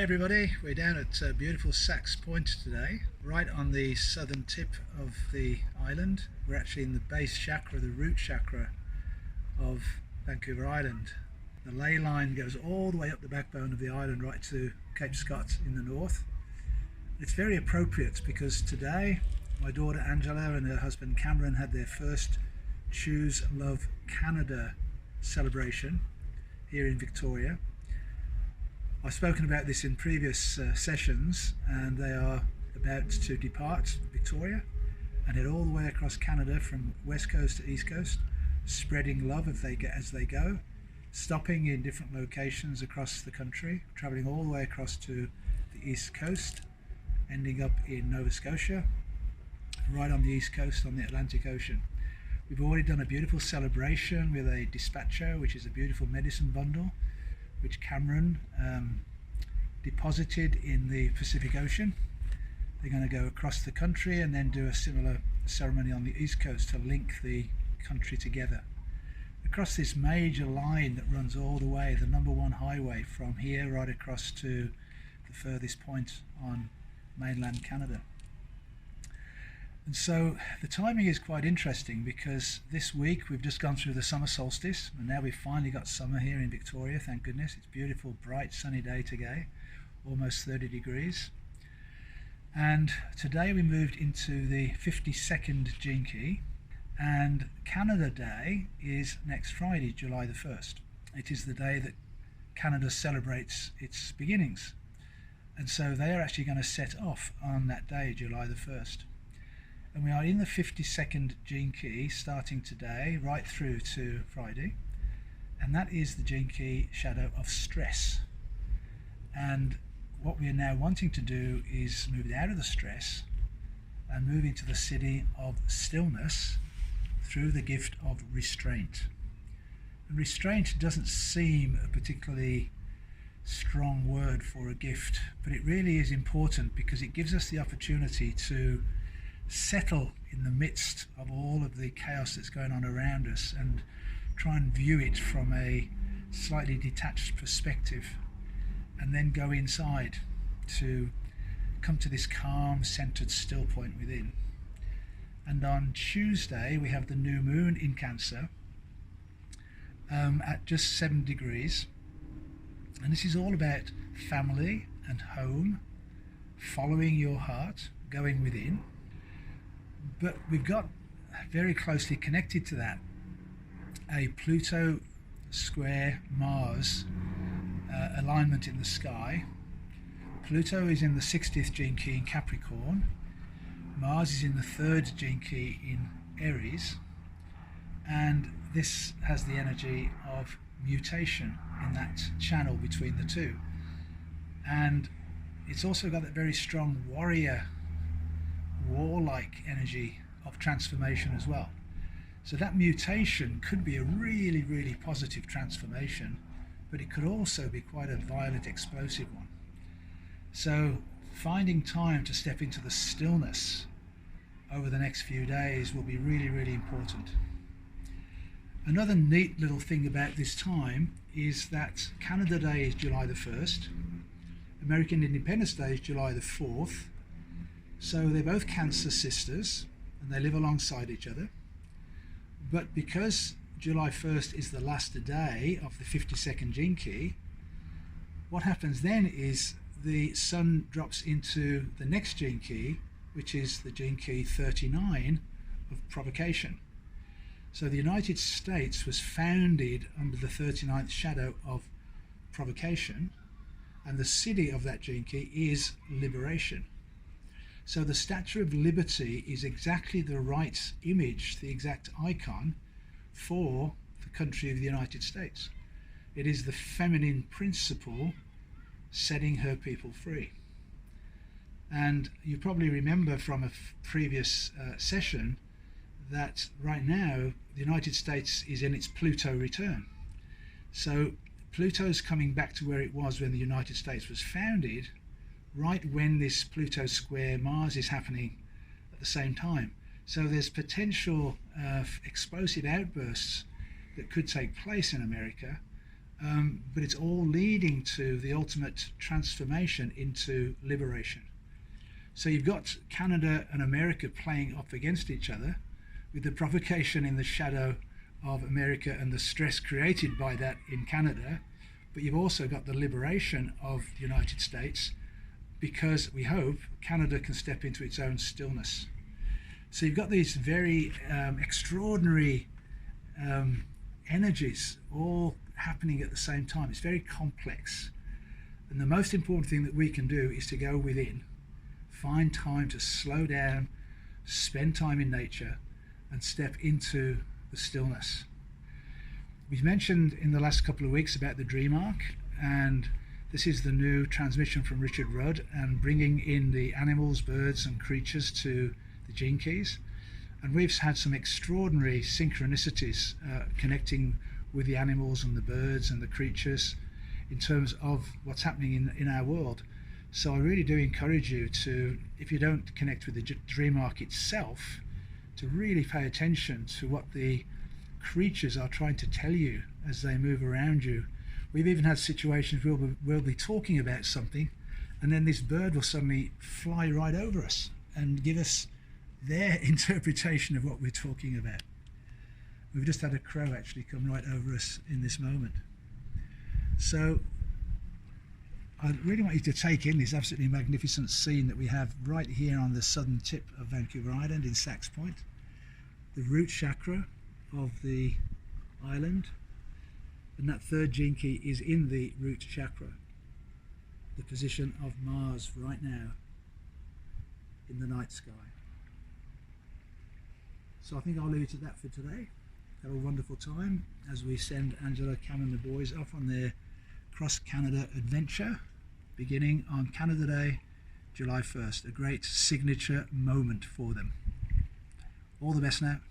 everybody, we're down at beautiful Sachs Point today, right on the southern tip of the island. We're actually in the base chakra, the root chakra of Vancouver Island. The ley line goes all the way up the backbone of the island right to Cape Scott in the north. It's very appropriate because today my daughter Angela and her husband Cameron had their first Choose Love Canada celebration here in Victoria. I've spoken about this in previous sessions, and they are about to depart Victoria and head all the way across Canada from west coast to east coast, spreading love as they go, stopping in different locations across the country, travelling all the way across to the east coast, ending up in Nova Scotia, right on the east coast on the Atlantic Ocean. We've already done a beautiful celebration with a dispatcher, which is a beautiful medicine bundle, which Cameron deposited in the Pacific Ocean. They're going to go across the country and then do a similar ceremony on the east coast to link the country together. Across this major line that runs all the way, the #1 highway from here right across to the furthest point on mainland Canada. And so the timing is quite interesting because this week we've just gone through the summer solstice and now we've finally got summer here in Victoria, thank goodness. It's a beautiful, bright, sunny day today, almost 30 degrees. And today we moved into the 52nd gene key, and Canada Day is next Friday, July the 1st. It is the day that Canada celebrates its beginnings. And so they are actually going to set off on that day, July the 1st. And we are in the 52nd gene key starting today right through to Friday, and that is the gene key shadow of stress. And what we are now wanting to do is move out of the stress and move into the city of stillness through the gift of restraint. And restraint doesn't seem a particularly strong word for a gift, but it really is important because it gives us the opportunity to settle in the midst of all of the chaos that's going on around us and try and view it from a slightly detached perspective, and then go inside to come to this calm, centered, still point within. And on Tuesday we have the new moon in Cancer at just 7 degrees, and this is all about family and home, following your heart, going within. But we've got very closely connected to that a Pluto Square Mars alignment in the sky. Pluto is in the 60th gene key in Capricorn. Mars is in the 3rd gene key in Aries. And this has the energy of mutation in that channel between the two. And it's also got that very strong warlike energy of transformation as well. So that mutation could be a really, really positive transformation, but it could also be quite a violent, explosive one. So finding time to step into the stillness over the next few days will be really, really important. Another neat little thing about this time is that Canada Day is July the 1st, American Independence Day is July the 4th, so they're both Cancer sisters and they live alongside each other. But because July 1st is the last day of the 52nd gene key, what happens then is the sun drops into the next gene key, which is the gene key 39 of provocation. So the United States was founded under the 39th shadow of provocation, and the city of that gene key is liberation. So the Statue of Liberty is exactly the right image, the exact icon for the country of the United States. It is the feminine principle setting her people free. And you probably remember from a previous session that right now the United States is in its Pluto return. So Pluto's coming back to where it was when the United States was founded, right when this Pluto Square Mars is happening at the same time. So there's potential explosive outbursts that could take place in America but it's all leading to the ultimate transformation into liberation. So you've got Canada and America playing off against each other, with the provocation in the shadow of America and the stress created by that in Canada, but you've also got the liberation of the United States, because we hope Canada can step into its own stillness. So you've got these very extraordinary energies all happening at the same time. It's very complex. And the most important thing that we can do is to go within, find time to slow down, spend time in nature, and step into the stillness. We've mentioned in the last couple of weeks about the dream arc, and this is the new transmission from Richard Rudd, and bringing in the animals, birds and creatures to the gene keys. And we've had some extraordinary synchronicities connecting with the animals and the birds and the creatures in terms of what's happening in our world. So I really do encourage you to, if you don't connect with the dream arc itself, to really pay attention to what the creatures are trying to tell you as they move around you. We've even had situations where we'll be talking about something, and then this bird will suddenly fly right over us and give us their interpretation of what we're talking about. We've just had a crow actually come right over us in this moment. So I really want you to take in this absolutely magnificent scene that we have right here on the southern tip of Vancouver Island in Sax Point. The root chakra of the island, and that third gene key is in the root chakra, the position of Mars right now in the night sky. So I think I'll leave it at that for today. Have a wonderful time as we send Angela, Cam and the boys off on their cross-Canada adventure, beginning on Canada Day, July 1st, a great signature moment for them. All the best now.